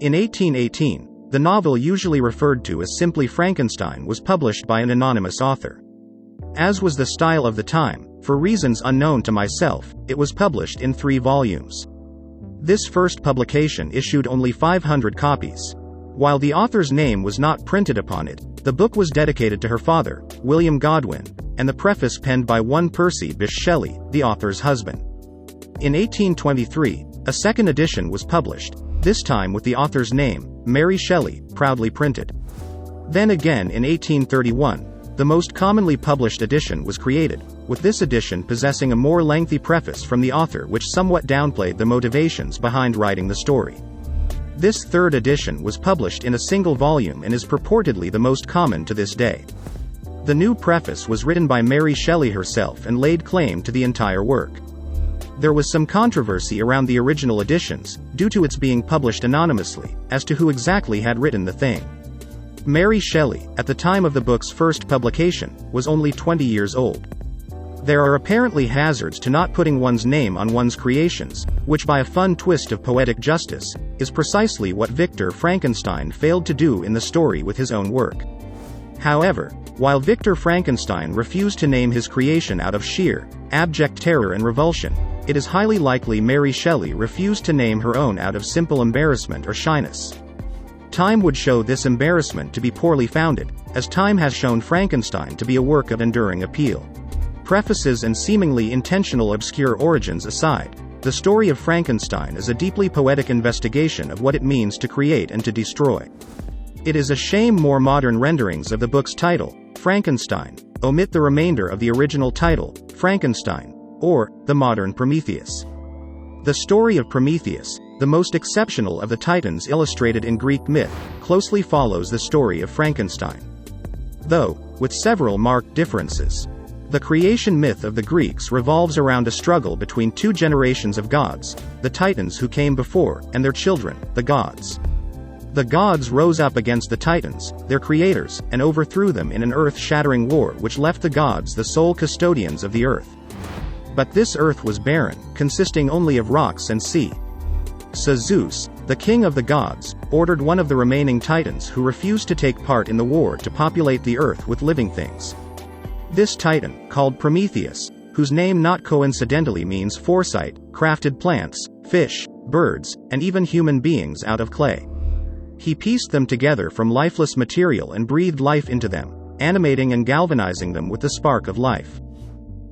In 1818, the novel usually referred to as simply Frankenstein was published by an anonymous author. As was the style of the time, for reasons unknown to myself, it was published in 3 volumes. This first publication issued only 500 copies. While the author's name was not printed upon it, the book was dedicated to her father, William Godwin, and the preface penned by one Percy Bysshe Shelley, the author's husband. In 1823, a second edition was published, this time with the author's name, Mary Shelley, proudly printed. Then again in 1831, the most commonly published edition was created, with this edition possessing a more lengthy preface from the author which somewhat downplayed the motivations behind writing the story. This third edition was published in a single volume and is purportedly the most common to this day. The new preface was written by Mary Shelley herself and laid claim to the entire work. There was some controversy around the original editions, due to its being published anonymously, as to who exactly had written the thing. Mary Shelley, at the time of the book's first publication, was only 20 years old. There are apparently hazards to not putting one's name on one's creations, which by a fun twist of poetic justice, is precisely what Victor Frankenstein failed to do in the story with his own work. However, while Victor Frankenstein refused to name his creation out of sheer, abject terror and revulsion, it is highly likely Mary Shelley refused to name her own out of simple embarrassment or shyness. Time would show this embarrassment to be poorly founded, as time has shown Frankenstein to be a work of enduring appeal. Prefaces and seemingly intentional obscure origins aside, the story of Frankenstein is a deeply poetic investigation of what it means to create and to destroy. It is a shame more modern renderings of the book's title, Frankenstein, omit the remainder of the original title, Frankenstein, or the modern Prometheus. The story of Prometheus, the most exceptional of the titans illustrated in Greek myth, closely follows the story of Frankenstein. Though, with several marked differences. The creation myth of the Greeks revolves around a struggle between 2 generations of gods, the titans who came before, and their children, the gods. The gods rose up against the titans, their creators, and overthrew them in an earth-shattering war which left the gods the sole custodians of the earth. But this earth was barren, consisting only of rocks and sea. So Zeus, the king of the gods, ordered one of the remaining titans who refused to take part in the war to populate the earth with living things. This titan, called Prometheus, whose name not coincidentally means foresight, crafted plants, fish, birds, and even human beings out of clay. He pieced them together from lifeless material and breathed life into them, animating and galvanizing them with the spark of life.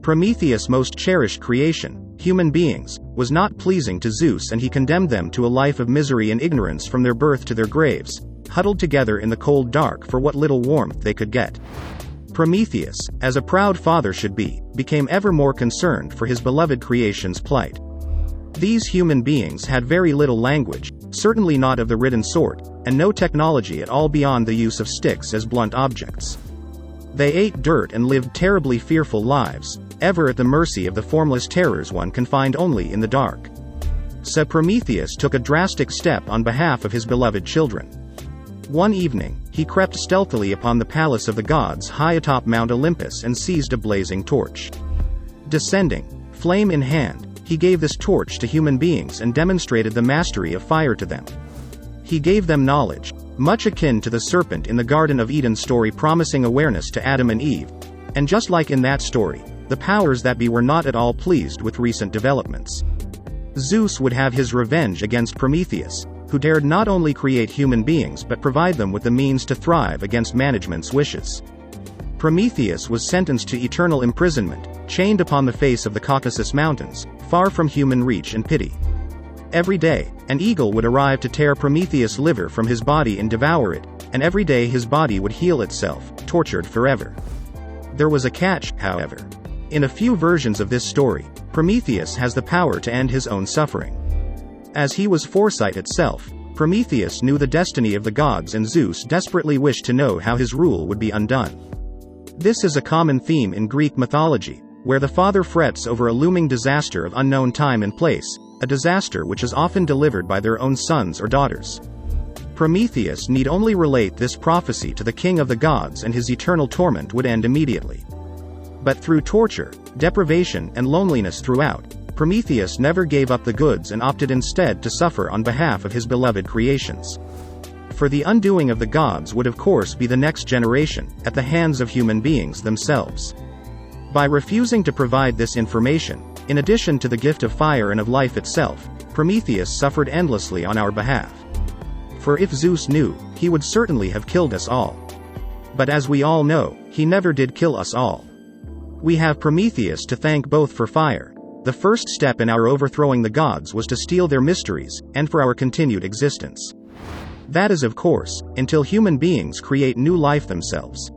Prometheus' most cherished creation, human beings, was not pleasing to Zeus, and he condemned them to a life of misery and ignorance from their birth to their graves, huddled together in the cold dark for what little warmth they could get. Prometheus, as a proud father should be, became ever more concerned for his beloved creation's plight. These human beings had very little language, certainly not of the written sort, and no technology at all beyond the use of sticks as blunt objects. They ate dirt and lived terribly fearful lives, ever at the mercy of the formless terrors one can find only in the dark. So Prometheus took a drastic step on behalf of his beloved children. One evening, he crept stealthily upon the palace of the gods high atop Mount Olympus and seized a blazing torch. Descending, flame in hand, he gave this torch to human beings and demonstrated the mastery of fire to them. He gave them knowledge, much akin to the serpent in the Garden of Eden story promising awareness to Adam and Eve, and just like in that story, the powers that be were not at all pleased with recent developments. Zeus would have his revenge against Prometheus, who dared not only create human beings but provide them with the means to thrive against management's wishes. Prometheus was sentenced to eternal imprisonment, chained upon the face of the Caucasus Mountains, far from human reach and pity. Every day, an eagle would arrive to tear Prometheus' liver from his body and devour it, and every day his body would heal itself, tortured forever. There was a catch, however. In a few versions of this story, Prometheus has the power to end his own suffering. As he was foresight itself, Prometheus knew the destiny of the gods, and Zeus desperately wished to know how his rule would be undone. This is a common theme in Greek mythology, where the father frets over a looming disaster of unknown time and place, a disaster which is often delivered by their own sons or daughters. Prometheus need only relate this prophecy to the king of the gods and his eternal torment would end immediately. But through torture, deprivation and loneliness throughout, Prometheus never gave up the goods and opted instead to suffer on behalf of his beloved creations. For the undoing of the gods would of course be the next generation, at the hands of human beings themselves. By refusing to provide this information, in addition to the gift of fire and of life itself, Prometheus suffered endlessly on our behalf. For if Zeus knew, he would certainly have killed us all. But as we all know, he never did kill us all. We have Prometheus to thank both for fire, the first step in our overthrowing the gods was to steal their mysteries, and for our continued existence. That is of course, until human beings create new life themselves.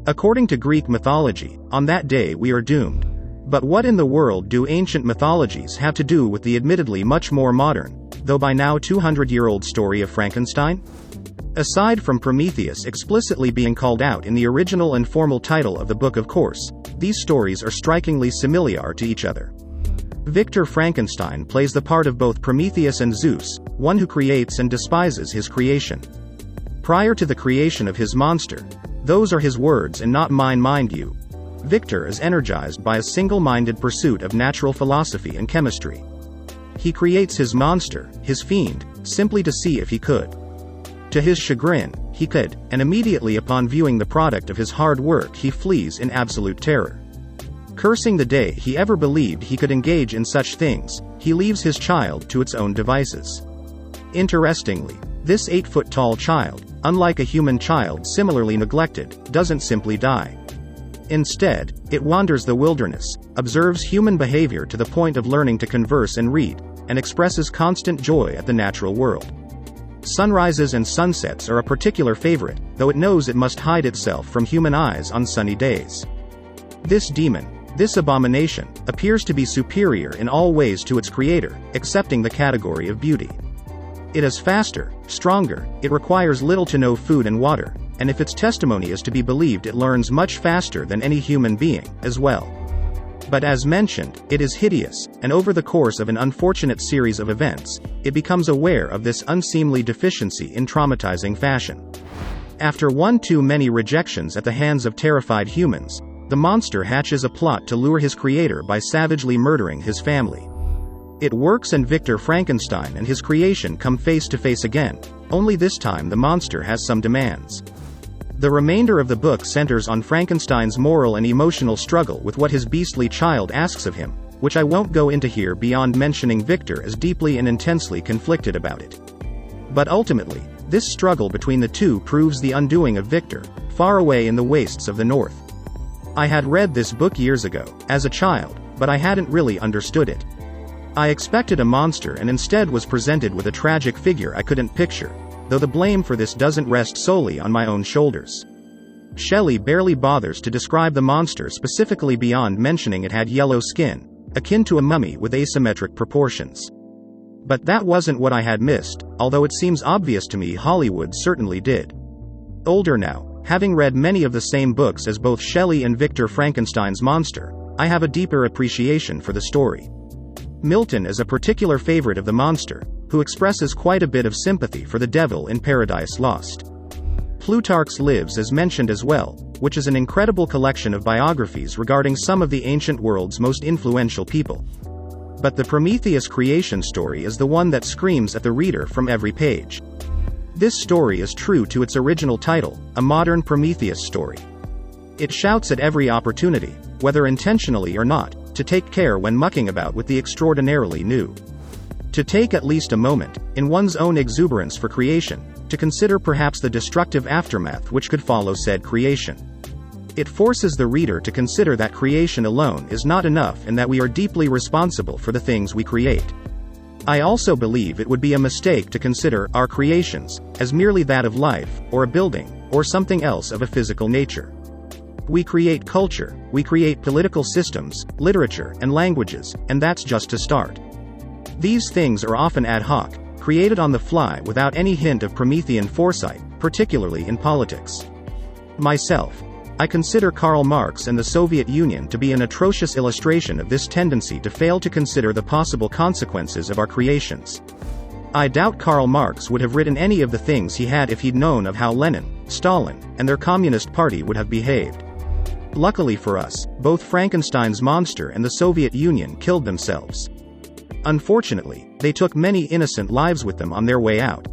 According to Greek mythology, on that day we are doomed. But what in the world do ancient mythologies have to do with the admittedly much more modern, though by now 200-year-old story of Frankenstein? Aside from Prometheus explicitly being called out in the original and formal title of the book, of course, these stories are strikingly similar to each other. Victor Frankenstein plays the part of both Prometheus and Zeus, one who creates and despises his creation. Prior to the creation of his monster, those are his words and not mine, mind you, Victor is energized by a single-minded pursuit of natural philosophy and chemistry. He creates his monster, his fiend, simply to see if he could. To his chagrin, he could, and immediately upon viewing the product of his hard work he flees in absolute terror. Cursing the day he ever believed he could engage in such things, he leaves his child to its own devices. Interestingly, this 8-foot-tall child, unlike a human child similarly neglected, doesn't simply die. Instead, it wanders the wilderness, observes human behavior to the point of learning to converse and read, and expresses constant joy at the natural world. Sunrises and sunsets are a particular favorite, though it knows it must hide itself from human eyes on sunny days. This demon, this abomination, appears to be superior in all ways to its creator, excepting the category of beauty. It is faster, stronger, it requires little to no food and water, and if its testimony is to be believed, it learns much faster than any human being, as well. But as mentioned, it is hideous, and over the course of an unfortunate series of events, it becomes aware of this unseemly deficiency in traumatizing fashion. After one too many rejections at the hands of terrified humans, the monster hatches a plot to lure his creator by savagely murdering his family. It works and Victor Frankenstein and his creation come face to face again, only this time the monster has some demands. The remainder of the book centers on Frankenstein's moral and emotional struggle with what his beastly child asks of him, which I won't go into here beyond mentioning Victor is deeply and intensely conflicted about it. But ultimately, this struggle between the two proves the undoing of Victor, far away in the wastes of the north. I had read this book years ago, as a child, but I hadn't really understood it. I expected a monster and instead was presented with a tragic figure I couldn't picture, though the blame for this doesn't rest solely on my own shoulders. Shelley barely bothers to describe the monster specifically beyond mentioning it had yellow skin, akin to a mummy with asymmetric proportions. But that wasn't what I had missed, although it seems obvious to me Hollywood certainly did. Older now, having read many of the same books as both Shelley and Victor Frankenstein's monster, I have a deeper appreciation for the story. Milton is a particular favorite of the monster, who expresses quite a bit of sympathy for the devil in Paradise Lost. Plutarch's Lives is mentioned as well, which is an incredible collection of biographies regarding some of the ancient world's most influential people. But the Prometheus creation story is the one that screams at the reader from every page. This story is true to its original title, a modern Prometheus story. It shouts at every opportunity, whether intentionally or not, to take care when mucking about with the extraordinarily new. To take at least a moment, in one's own exuberance for creation, to consider perhaps the destructive aftermath which could follow said creation. It forces the reader to consider that creation alone is not enough and that we are deeply responsible for the things we create. I also believe it would be a mistake to consider our creations as merely that of life, or a building, or something else of a physical nature. We create culture, we create political systems, literature, and languages, and that's just to start. These things are often ad hoc, created on the fly without any hint of Promethean foresight, particularly in politics. Myself, I consider Karl Marx and the Soviet Union to be an atrocious illustration of this tendency to fail to consider the possible consequences of our creations. I doubt Karl Marx would have written any of the things he had if he'd known of how Lenin, Stalin, and their Communist Party would have behaved. Luckily for us, both Frankenstein's monster and the Soviet Union killed themselves. Unfortunately, they took many innocent lives with them on their way out.